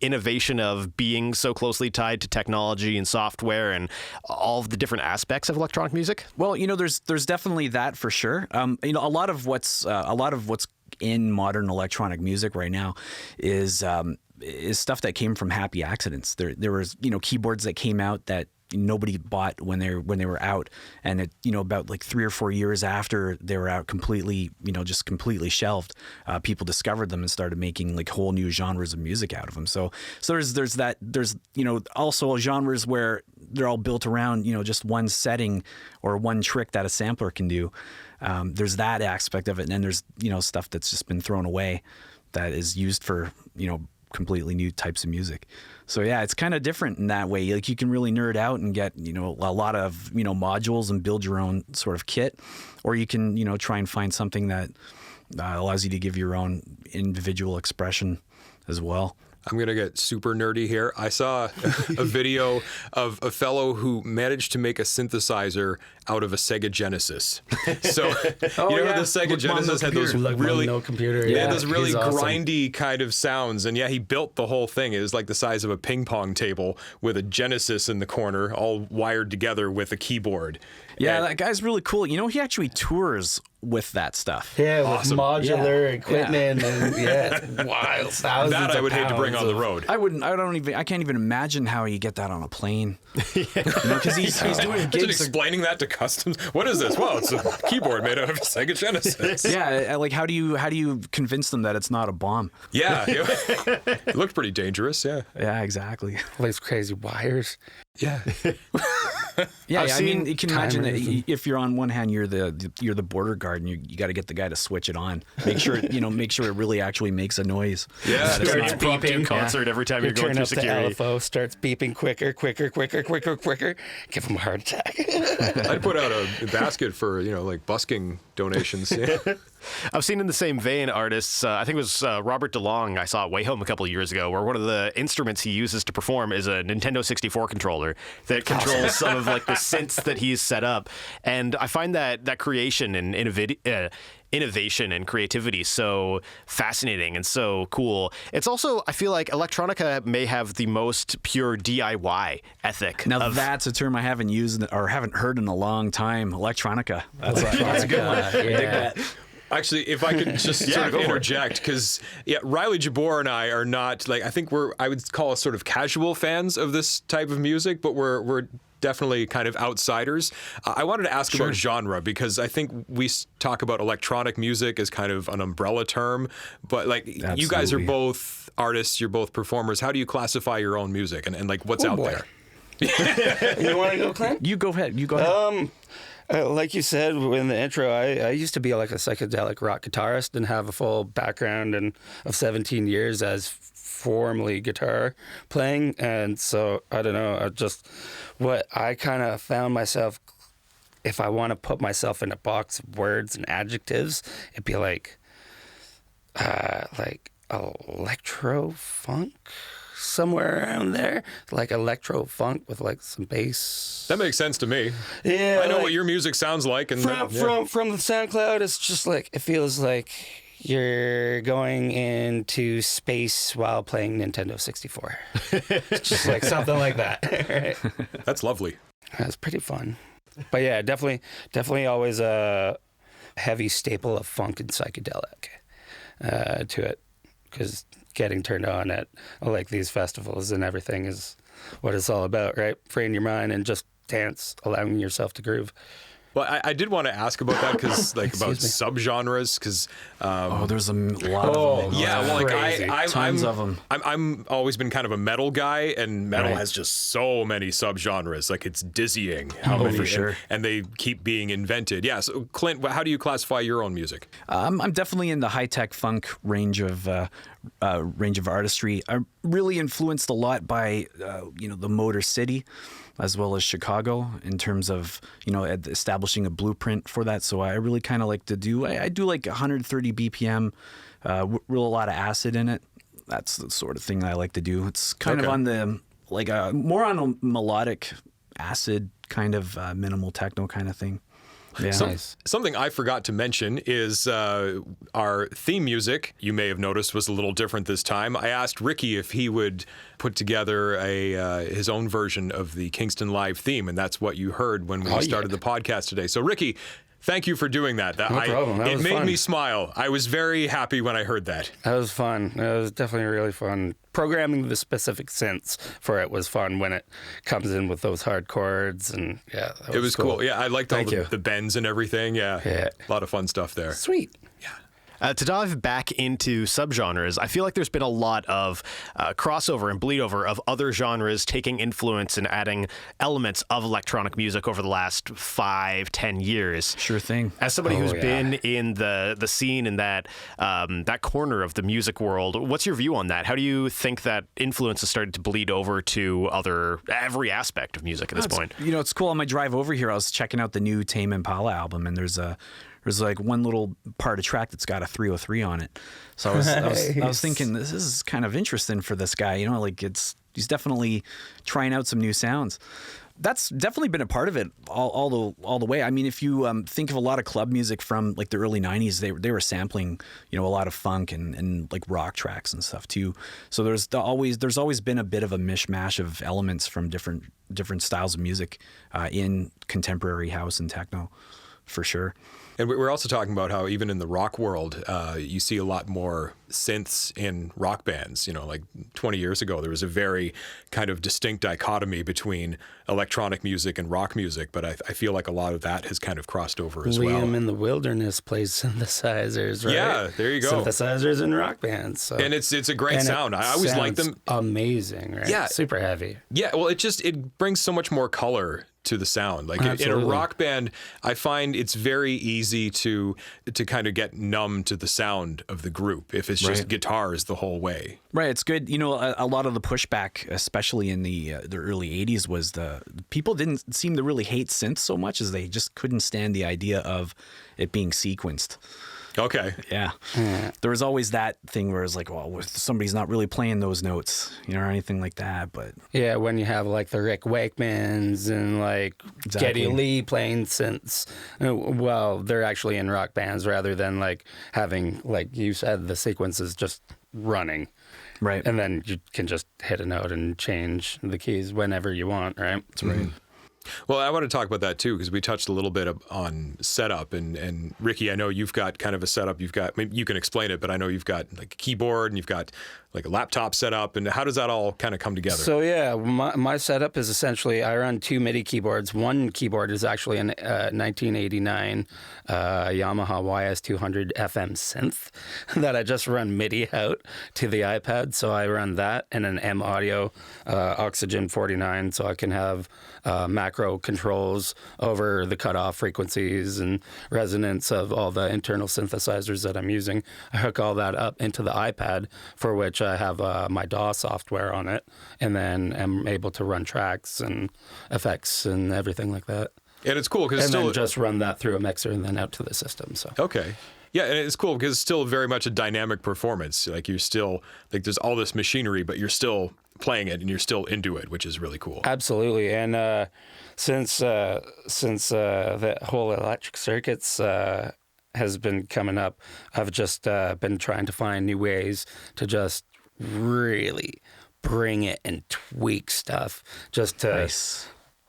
S2: innovation of being so closely tied to technology and software and all of the different aspects of electronic music?
S4: Well, there's definitely that for sure. A lot of what's in modern electronic music right now is stuff that came from happy accidents. There was keyboards that came out that nobody bought when they were out, and it about like 3 or 4 years after they were out, completely shelved, people discovered them and started making like whole new genres of music out of them. So there's also genres where they're all built around just one setting or one trick that a sampler can do. There's that aspect of it, and then there's stuff that's just been thrown away that is used for completely new types of music. So yeah, it's kind of different in that way. Like you can really nerd out and get a lot of modules and build your own sort of kit, or you can try and find something that allows you to give your own individual expression as well.
S1: I'm going to get super nerdy here. I saw a video of a fellow who managed to make a synthesizer out of a Sega Genesis. So, you know, the Sega Genesis had those really
S5: no computer.
S1: Yeah, those really
S5: he's awesome.
S1: grindy kind of sounds. And yeah, he built the whole thing. It was like the size of a ping pong table with a Genesis in the corner, all wired together with a keyboard.
S4: Yeah,
S1: And-
S4: that guy's really cool. You know, he actually tours with that stuff.
S5: Yeah, with
S1: Awesome.
S5: modular equipment and it's wild. Thousands
S1: that I
S5: of
S1: would hate to bring on the
S5: pounds
S1: road.
S4: I can't even imagine how you get that on a plane. Because he's doing
S1: Imagine
S4: gigs.
S1: explaining that to customs. What is this? Well, it's a keyboard made out of a Sega Genesis.
S4: Yeah, like how do you convince them that it's not a bomb?
S1: Yeah, it looked pretty dangerous. Yeah,
S4: Yeah, exactly.
S5: All these crazy wires.
S1: yeah.
S4: Yeah,
S2: I've
S4: I mean,
S2: seen
S4: you can imagine that
S5: timers and-
S4: if you're on one hand, you're the border guard, and you got to get the guy to switch it on. Make sure it really actually makes a noise.
S1: Yeah,
S2: It's
S5: Starts
S2: an impromptu
S5: beeping.
S2: concert every time you're going
S5: turn
S2: through
S5: up
S2: security.
S5: the LFO, starts beeping quicker. Give him a heart attack.
S1: I'd put out a basket for like busking donations. Yeah.
S2: I've seen in the same vein artists, I think it was Robert DeLong, I saw at Way Home a couple of years ago, where one of the instruments he uses to perform is a Nintendo 64 controller that controls some of like the synths that he's set up. And I find that creation and innovation and creativity so fascinating and so cool. It's also, I feel like electronica may have the most pure DIY ethic.
S4: Now
S2: of,
S4: that's a term I haven't used or haven't heard in a long time. Electronica. That's a good one.
S5: Yeah.
S1: Actually, if I could just sort of interject, because Riley Jabour and I are not I think I would call us sort of casual fans of this type of music, but we're definitely kind of outsiders. I wanted to ask about genre, because I think we talk about electronic music as kind of an umbrella term, but you guys are
S4: Absolutely.
S1: both artists, you're both performers. How do you classify your own music and like what's out
S5: boy.
S1: there?
S5: You want to go, Clint?
S4: You go ahead.
S5: Like you said in the intro, I used to be like a psychedelic rock guitarist and have a full background of 17 years as formally guitar playing. And so, I don't know, what I kind of found myself, if I want to put myself in a box of words and adjectives, it'd be like electro funk. Somewhere around there, like electro funk with like some bass.
S1: That makes sense to me.
S5: Yeah,
S1: I know what your music sounds like, and
S5: from the SoundCloud, it's just like it feels like you're going into space while playing Nintendo 64. It's just like something like that. Right?
S1: That's lovely.
S5: That's pretty fun. But yeah, definitely always a heavy staple of funk and psychedelic to it, because getting turned on at like these festivals and everything is what it's all about, right? Freeing your mind and just dance, allowing yourself to groove.
S1: Well, I did want to ask about that, because about subgenres, because
S4: there's a lot of them.
S1: yeah, well,
S5: Crazy.
S4: Tons of them.
S1: I'm always been kind of a metal guy, and metal has just so many subgenres. Like, it's dizzying how many,
S4: for sure.
S1: and they keep being invented. Yeah. So, Clint, how do you classify your own music?
S4: I'm definitely in the high-tech funk range of artistry. I'm really influenced a lot by the Motor City, as well as Chicago, in terms of establishing a blueprint for that. So I really kind of like to do. I do like 130 BPM, real a lot of acid in it. That's the sort of thing that I like to do. It's kind of on the more on a melodic acid kind of minimal techno kind of thing. Yeah.
S1: Something I forgot to mention is our theme music, you may have noticed, was a little different this time. I asked Ricky if he would put together his own version of the Kingston Live theme, and that's what you heard when we started the podcast today. So, Ricky, thank you for doing that.
S5: No problem. That
S1: it
S5: was
S1: made
S5: fun.
S1: me smile. I was very happy when I heard that.
S5: That was fun. It was definitely really fun. Programming the specific synths for it was fun when it comes in with those hard chords, and
S1: It was cool. Yeah, I liked all
S5: Thank you.
S1: the bends and everything. Yeah.
S5: Yeah.
S1: A lot of fun stuff there.
S5: Sweet.
S2: To dive back into subgenres, I feel like there's been a lot of crossover and bleed over of other genres taking influence and adding elements of electronic music over the last 5-10 years.
S4: Sure thing.
S2: As somebody who's been in the scene in that corner of the music world, what's your view on that? How do you think that influence has started to bleed over to every aspect of music at this point?
S4: It's cool. On my drive over here, I was checking out the new Tame Impala album, and there's a there's like one little part of track that's got a 303 on it. So I was thinking, this is kind of interesting for this guy, you know, like he's definitely trying out some new sounds. That's definitely been a part of it all the way. I mean, if you think of a lot of club music from like the early 90s, they were sampling, you know, a lot of funk and like rock tracks and stuff too. So there's always been a bit of a mishmash of elements from different styles of music in contemporary house and techno, for sure.
S1: And we're also talking about how even in the rock world, you see a lot more synths in rock bands. You know, like 20 years ago, there was a very kind of distinct dichotomy between electronic music and rock music. But I feel like a lot of that has kind of crossed over as well.
S5: Liam in the Wilderness plays synthesizers, right?
S1: Yeah, there you go.
S5: Synthesizers in rock bands. So.
S1: And it's a great sound. I always like them.
S5: Amazing, right?
S1: Yeah.
S5: Super heavy.
S1: Yeah, well, it brings so much more color to the sound. Like in a rock band, I find it's very easy to kind of get numb to the sound of the group if it's just guitars the whole way.
S4: Right, it's good. You know, a lot of the pushback, especially in the early 80s, was the people didn't seem to really hate synth so much as they just couldn't stand the idea of it being sequenced.
S1: Okay.
S4: Yeah. There was always that thing where it's like, well, somebody's not really playing those notes, you know, or anything like that. But
S5: yeah, when you have like the Rick Wakemans and like Geddy Lee playing synths, well, they're actually in rock bands rather than like having, like you said, the sequences just running.
S4: Right.
S5: And then you can just hit a note and change the keys whenever you want, right?
S4: That's right.
S1: Well, I want to talk about that too, because we touched a little bit on setup, and Ricky, I know you've got kind of a setup. You've got, maybe you can explain it, but I know you've got like a keyboard and you've got like a laptop setup, and how does that all kind of come together?
S5: So yeah, my setup is essentially I run 2 MIDI keyboards. One keyboard is actually a 1989 Yamaha YS200 FM synth that I just run MIDI out to the iPad. So I run that and an M Audio Oxygen 49, so I can have macro controls over the cutoff frequencies and resonance of all the internal synthesizers that I'm using. I hook all that up into the iPad, for which I have my DAW software on it, and then I'm able to run tracks and effects and everything like that.
S1: And it's cool because
S5: then just run that through a mixer and then out to the system. So
S1: okay. Yeah, and it's cool because it's still very much a dynamic performance. Like you're still, like there's all this machinery, but you're still playing it and you're still into it, which is really cool.
S5: Absolutely. And since the whole electric circuits has been coming up, I've just been trying to find new ways to just really bring it and tweak stuff just to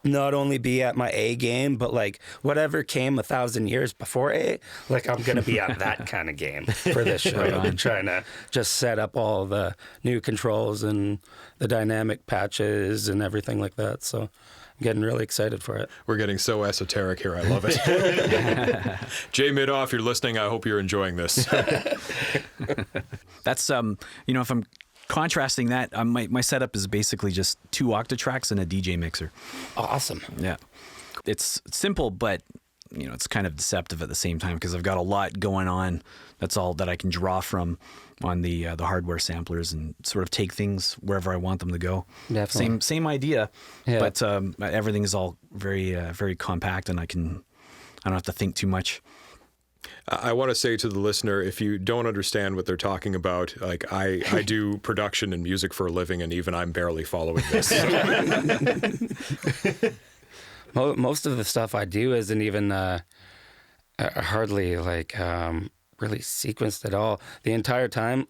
S5: not only be at my A game, but like whatever came 1,000 years before A, like I'm going to be at that kind of game for this show. I'm trying to just set up all the new controls and the dynamic patches and everything like that. So I'm getting really excited for it.
S1: We're getting so esoteric here. I love it. Jay Midoff, you're listening. I hope you're enjoying this.
S4: That's, you know, if I'm contrasting that, my setup is basically just 2 Octatracks and a DJ mixer.
S5: Awesome.
S4: Yeah. It's simple, but, you know, it's kind of deceptive at the same time because I've got a lot going on. That's all that I can draw from on the hardware samplers and sort of take things wherever I want them to go.
S5: Definitely.
S4: Same idea, but everything is all very, very compact, and I don't have to think too much.
S1: I want to say to the listener, if you don't understand what they're talking about, like I do production and music for a living, and even I'm barely following this.
S5: Most of the stuff I do isn't even hardly like really sequenced at all. The entire time,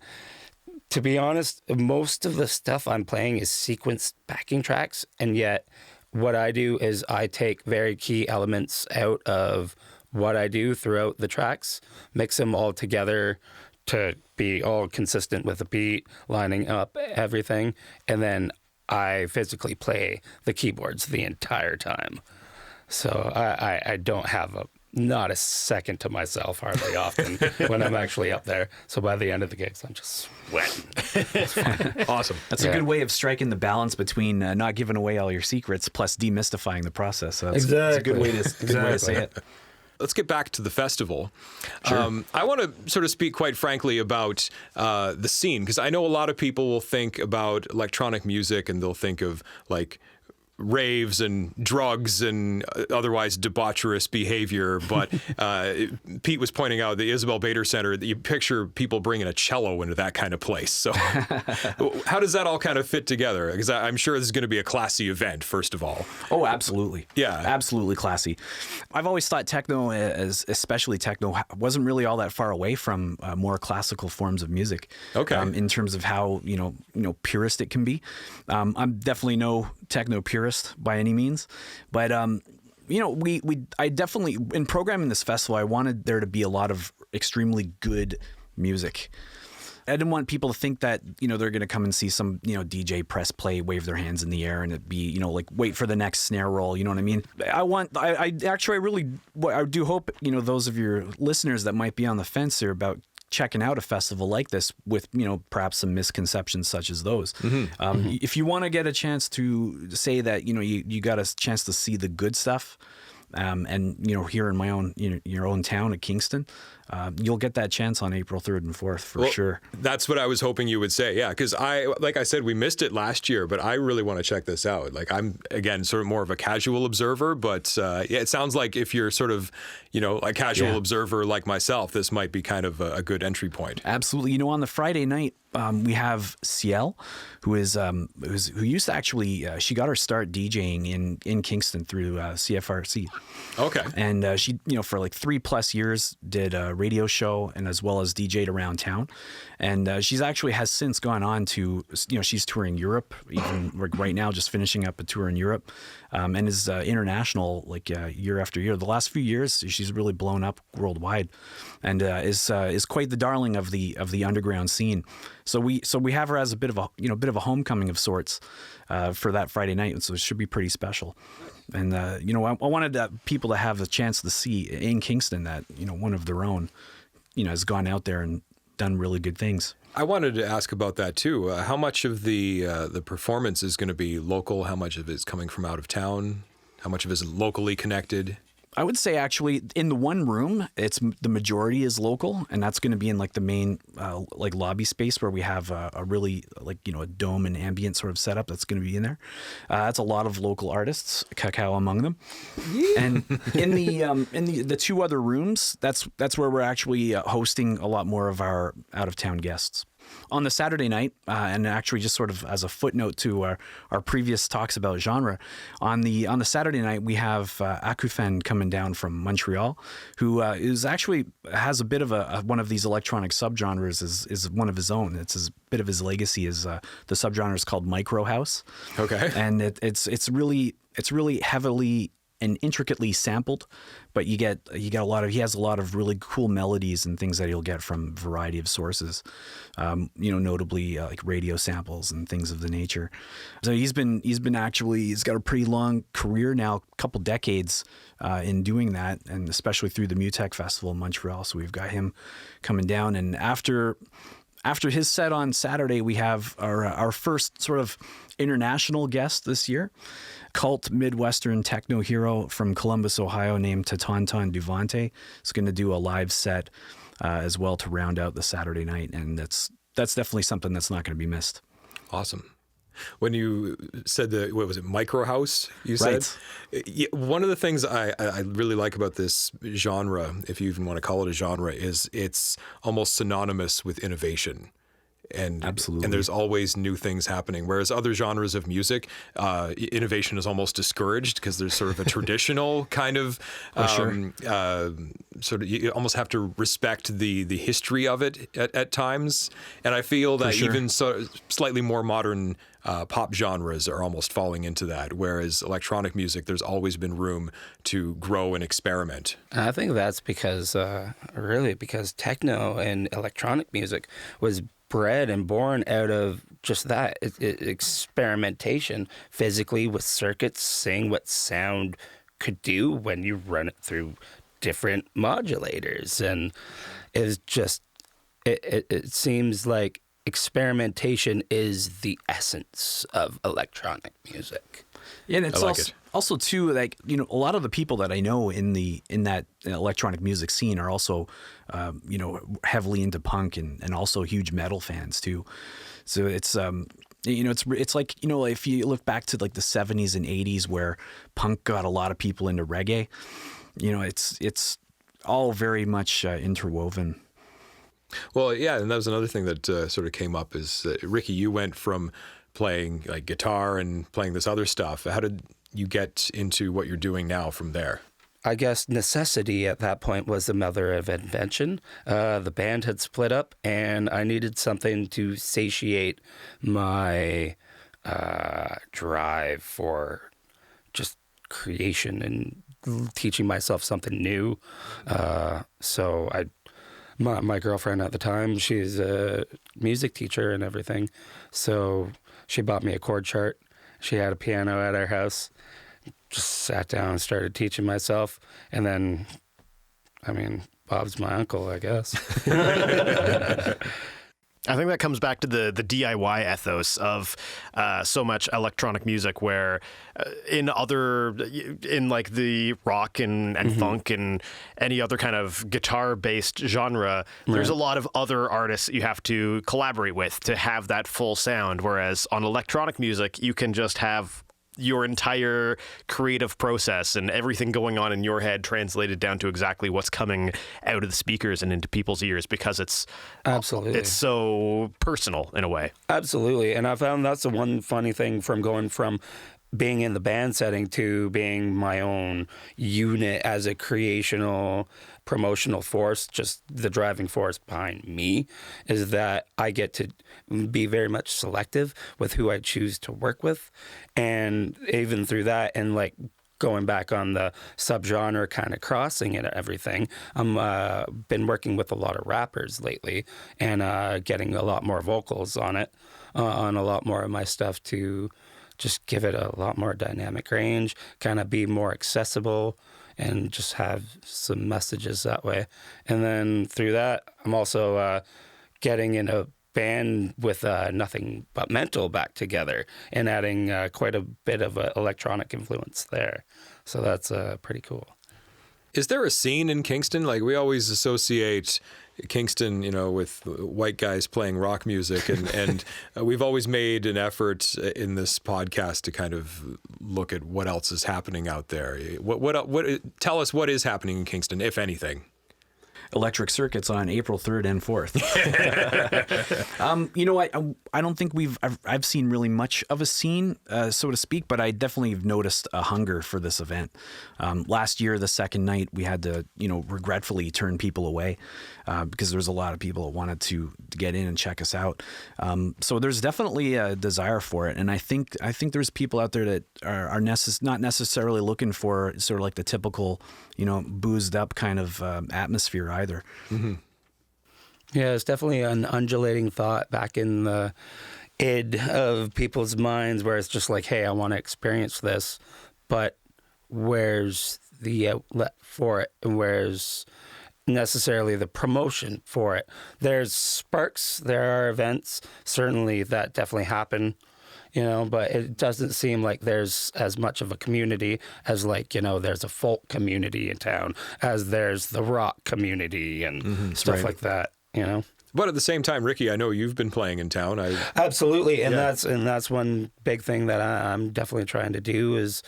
S5: to be honest, most of the stuff I'm playing is sequenced backing tracks, and yet what I do is I take very key elements out of what I do throughout the tracks, mix them all together to be all consistent with the beat, lining up everything, and then I physically play the keyboards the entire time. So I don't have not a second to myself hardly often when I'm actually up there. So by the end of the gigs, I'm just sweating.
S1: Awesome.
S4: That's a good way of striking the balance between not giving away all your secrets plus demystifying the process. So that's a good way to say it.
S1: Let's get back to the festival. Sure. I want to sort of speak quite frankly about the scene, because I know a lot of people will think about electronic music and they'll think of like raves and drugs and otherwise debaucherous behavior. But Pete was pointing out the Isabel Bader Center, that you picture people bringing a cello into that kind of place. So how does that all kind of fit together? Because I'm sure this is going to be a classy event, first of all.
S4: Oh, absolutely.
S1: Yeah.
S4: Absolutely classy. I've always thought techno, especially techno, wasn't really all that far away from more classical forms of music.
S1: Okay.
S4: In terms of how, purist it can be. I'm definitely no techno purist by any means, but I definitely, in programming this festival, I wanted there to be a lot of extremely good music. I didn't want people to think that, they're going to come and see some, DJ press play, wave their hands in the air, and it be, like wait for the next snare roll. You know what I mean? I do hope, those of your listeners that might be on the fence here about checking out a festival like this with, perhaps some misconceptions such as those. Mm-hmm. If you want to get a chance to say that, you got a chance to see the good stuff, and here in my own, your own town at Kingston, you'll get that chance on April 3rd and 4th for sure. That's
S1: what I was hoping you would say. Yeah, because like I said, we missed it last year, but I really want to check this out. Like, I'm again sort of more of a casual observer, but it sounds like if you're sort of a casual observer like myself, this might be kind of a good entry point.
S4: Absolutely. On the Friday night, we have Ciel, who used to actually she got her start DJing in Kingston through CFRC.
S1: Okay.
S4: And she for like 3+ years did a radio show and as well as DJ'd around town. And she's actually has since gone on to she's touring Europe, even right now, just finishing up a tour in Europe, and is international year after year. The last few years, she's really blown up worldwide, and is quite the darling of the underground scene. So we have her as a bit of a homecoming of sorts for that Friday night. So it should be pretty special. And I wanted people to have a chance to see in Kingston that one of their own has gone out there and done really good things.
S1: I wanted to ask about that too. How much of the performance is going to be local? How much of it is coming from out of town? How much of it is locally connected?
S4: I would say actually in the one room, the majority is local, and that's going to be in the main lobby space where we have a really a dome and ambient sort of setup that's going to be in there. That's a lot of local artists, KaKaow among them. Yeah. And in the two other rooms, that's where we're actually hosting a lot more of our out of town guests. On the Saturday night, and actually just sort of as a footnote to our previous talks about genre, on the Saturday night we have Akufen coming down from Montreal, who is actually has a bit of one of these electronic subgenres is one of his own. It's a bit of his legacy. Is the subgenre is called micro house. Okay, and it's really heavily and intricately sampled, but you get he has a lot of really cool melodies and things that you'll get from a variety of sources, notably like radio samples and things of the nature. So he's got a pretty long career now, a couple decades in doing that, and especially through the Mutech Festival in Montreal. So we've got him coming down, and after his set on Saturday, we have our first sort of international guest this year. Cult Midwestern techno hero from Columbus, Ohio, named Tatantan Duvante is going to do a live set as well to round out the Saturday night, and that's definitely something that's not going to be missed.
S1: Awesome. When you said what was it, micro house? You said right. One of the things I really like about this genre, if you even want to call it a genre, is it's almost synonymous with innovation. And
S4: absolutely,
S1: and there's always new things happening. Whereas other genres of music, innovation is almost discouraged because there's sort of a traditional kind of sort of, you almost have to respect the history of it at times. And I feel that even slightly more modern pop genres are almost falling into that. Whereas electronic music, there's always been room to grow and experiment.
S5: I think that's because techno and electronic music was bred and born out of just that experimentation physically with circuits, seeing what sound could do when you run it through different modulators. And it's just it seems like experimentation is the essence of electronic music.
S4: Yeah, and it's also too, like, a lot of the people that I know in that electronic music scene are also heavily into punk and also huge metal fans too. So it's It's like, if you look back to like the 70s and 80s where punk got a lot of people into reggae, it's all very much interwoven.
S1: Well, yeah, and that was another thing that sort of came up is that, Ricky, you went from playing like guitar and playing this other stuff. How did you get into what you're doing now from there?
S5: I guess necessity at that point was the mother of invention. The band had split up, and I needed something to satiate my drive for just creation and teaching myself something new. So my girlfriend at the time, she's a music teacher and everything. So she bought me a chord chart. She had a piano at our house. Just sat down and started teaching myself. And then, Bob's my uncle, I guess.
S2: I think that comes back to the DIY ethos of so much electronic music, where in like the rock and funk and any other kind of guitar-based genre, there's a lot of other artists you have to collaborate with to have that full sound. Whereas on electronic music, you can just have your entire creative process and everything going on in your head translated down to exactly what's coming out of the speakers and into people's ears, because it's so personal in a way. Absolutely.
S5: And I found that's the one funny thing from going from being in the band setting to being my own unit as a creational promotional force, just the driving force behind me, is that I get to be very much selective with who I choose to work with. And even through that, and like going back on the subgenre kind of crossing and everything, I'm been working with a lot of rappers lately and getting a lot more vocals on it, on a lot more of my stuff to just give it a lot more dynamic range, kind of be more accessible, and just have some messages that way. And then through that, I'm also getting in a band with Nothing But Mental back together and adding quite a bit of electronic influence there. So that's pretty cool.
S1: Is there a scene in Kingston? Like, we always associate Kingston, with white guys playing rock music, and we've always made an effort in this podcast to kind of look at what else is happening out there. What tell us what is happening in Kingston, if anything.
S4: Electric Circuits on April 3rd and 4th. I don't think I've seen really much of a scene, so to speak, but I definitely have noticed a hunger for this event. Last year, the second night, we had to, regretfully turn people away because there was a lot of people that wanted to get in and check us out. So there's definitely a desire for it, and I think there's people out there that are not necessarily looking for sort of like the typical, boozed up kind of atmosphere either.
S5: Mm-hmm. Yeah, it's definitely an undulating thought back in the id of people's minds, where it's just like, hey, I want to experience this, but where's the outlet for it, and where's necessarily the promotion for it? There's sparks, there are events, certainly that definitely happen, but it doesn't seem like there's as much of a community as there's a folk community in town, as there's the rock community and stuff like that,
S1: But at the same time, Ricky, I know you've been playing in town.
S5: Absolutely, and that's one big thing that I'm definitely trying to do, is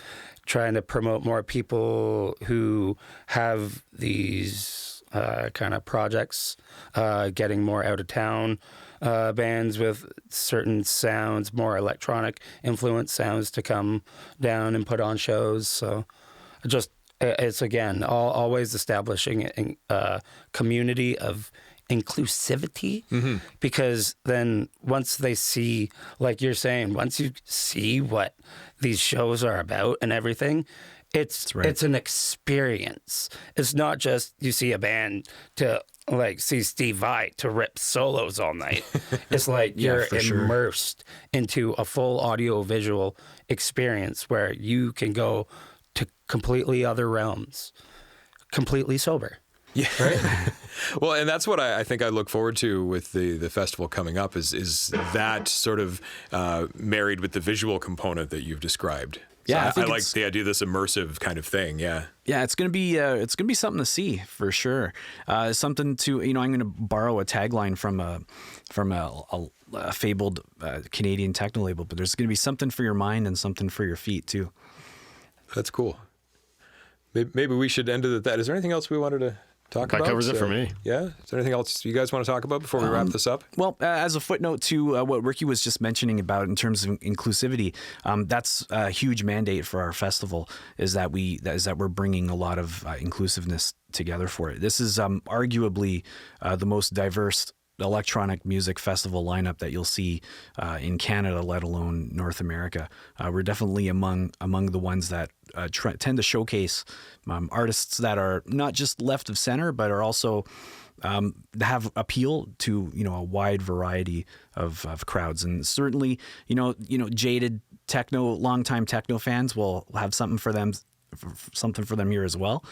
S5: trying to promote more people who have these kind of projects, getting more out of town bands with certain sounds, more electronic influence sounds, to come down and put on shows. So it's again always establishing a community of inclusivity, because then once they see, like you're saying, once you see what these shows are about and everything, it's an experience. It's not just you see a band to see Steve Vai to rip solos all night. It's like you're immersed into a full audio visual experience where you can go to completely other realms, completely sober.
S1: Yeah. Right. Well, and that's what I think I look forward to with the festival coming up is that sort of married with the visual component that you've described.
S4: Yeah,
S1: so I like the idea of this immersive kind of thing. Yeah.
S4: Yeah, it's gonna be something to see for sure. Something to I'm gonna borrow a tagline from fabled Canadian techno label, but there's going to be something for your mind and something for your feet too.
S1: That's cool. Maybe we should end it at that. Is there anything else we wanted to talk about?
S2: That covers it for me.
S1: Yeah. Is there anything else you guys want to talk about before we wrap this up?
S4: Well, as a footnote to what Ricky was just mentioning about in terms of inclusivity, that's a huge mandate for our festival. Is that we're bringing a lot of inclusiveness together for it. This is arguably the most diverse electronic music festival lineup that you'll see in Canada, let alone North America. We're definitely among the ones that tend to showcase artists that are not just left of center, but are also have appeal to a wide variety of crowds. And certainly, jaded longtime techno fans will have something for them here as well.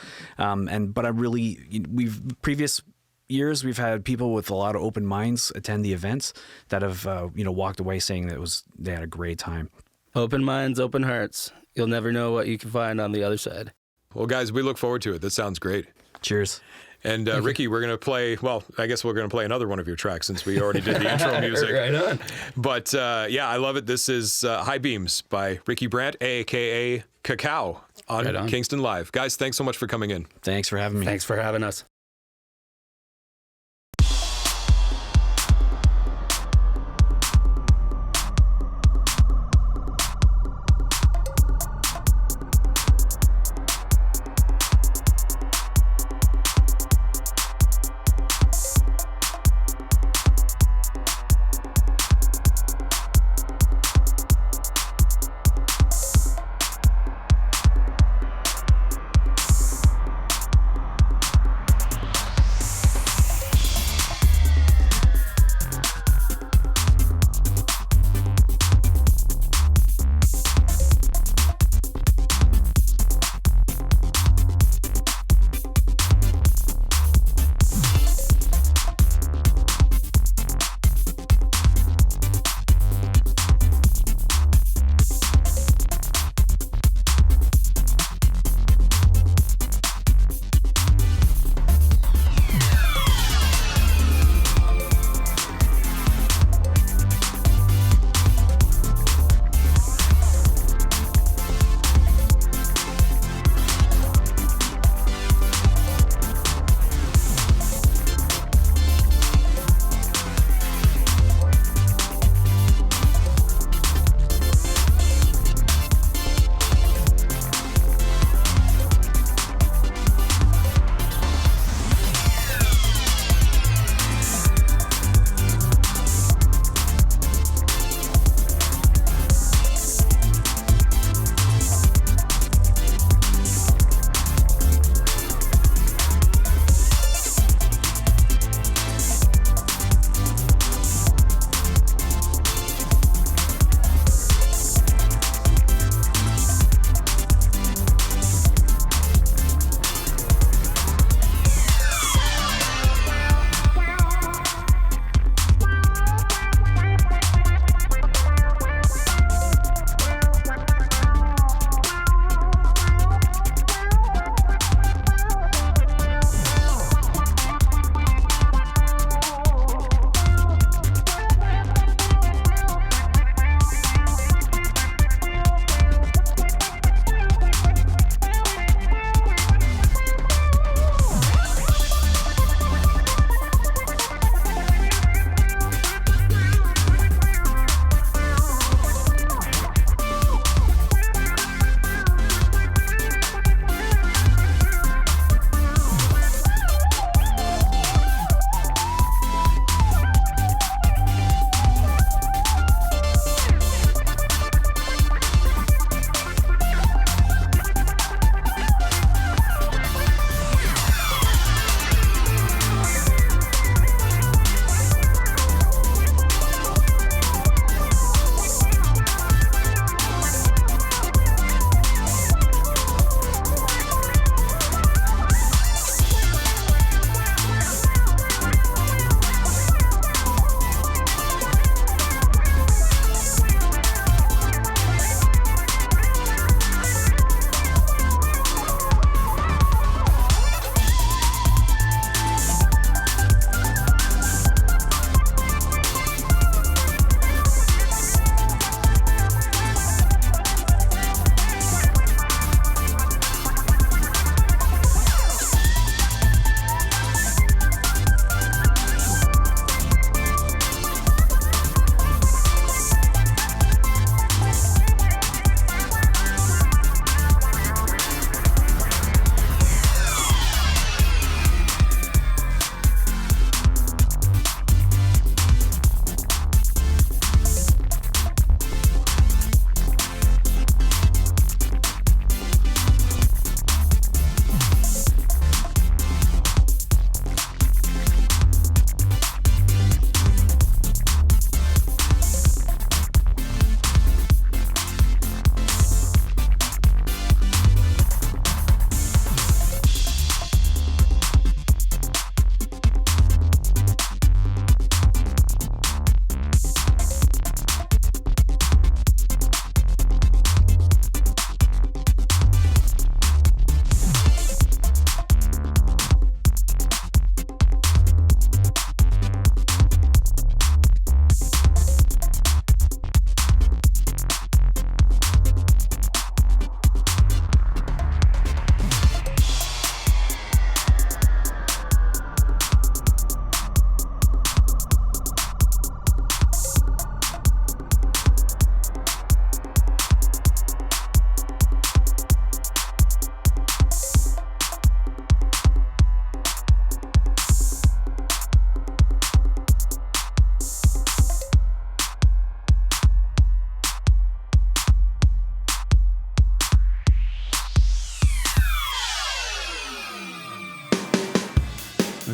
S4: Previous years we've had people with a lot of open minds attend the events that have walked away saying that they had a great time.
S5: Open minds, open hearts. You'll never know what you can find on the other side.
S1: Well, guys, we look forward to it. That sounds great.
S4: Cheers.
S1: And Ricky, we're going to play, I guess we're going to play another one of your tracks since we already did the intro music.
S5: Right on.
S1: But yeah, I love it. This is High Beams by Ricky Brant, KaKaow, on Kingston Live. Guys, thanks so much for coming in.
S4: Thanks for having me.
S5: Thanks for having us.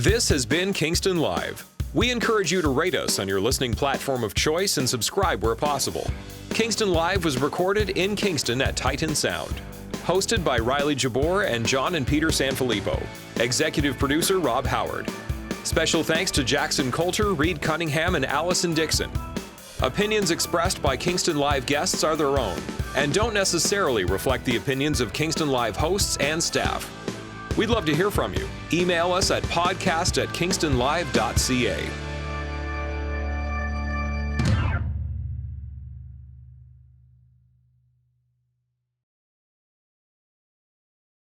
S1: This has been Kingston Live. We encourage you to rate us on your listening platform of choice and subscribe where possible. Kingston Live was recorded in Kingston at Titan Sound. Hosted by Riley Jabour and John and Peter Sanfilippo. Executive producer Rob Howard. Special thanks to Jackson Coulter, Reed Cunningham, and Allison Dixon. Opinions expressed by Kingston Live guests are their own and don't necessarily reflect the opinions of Kingston Live hosts and staff. We'd love to hear from you. Email us at podcast@kingstonlive.ca.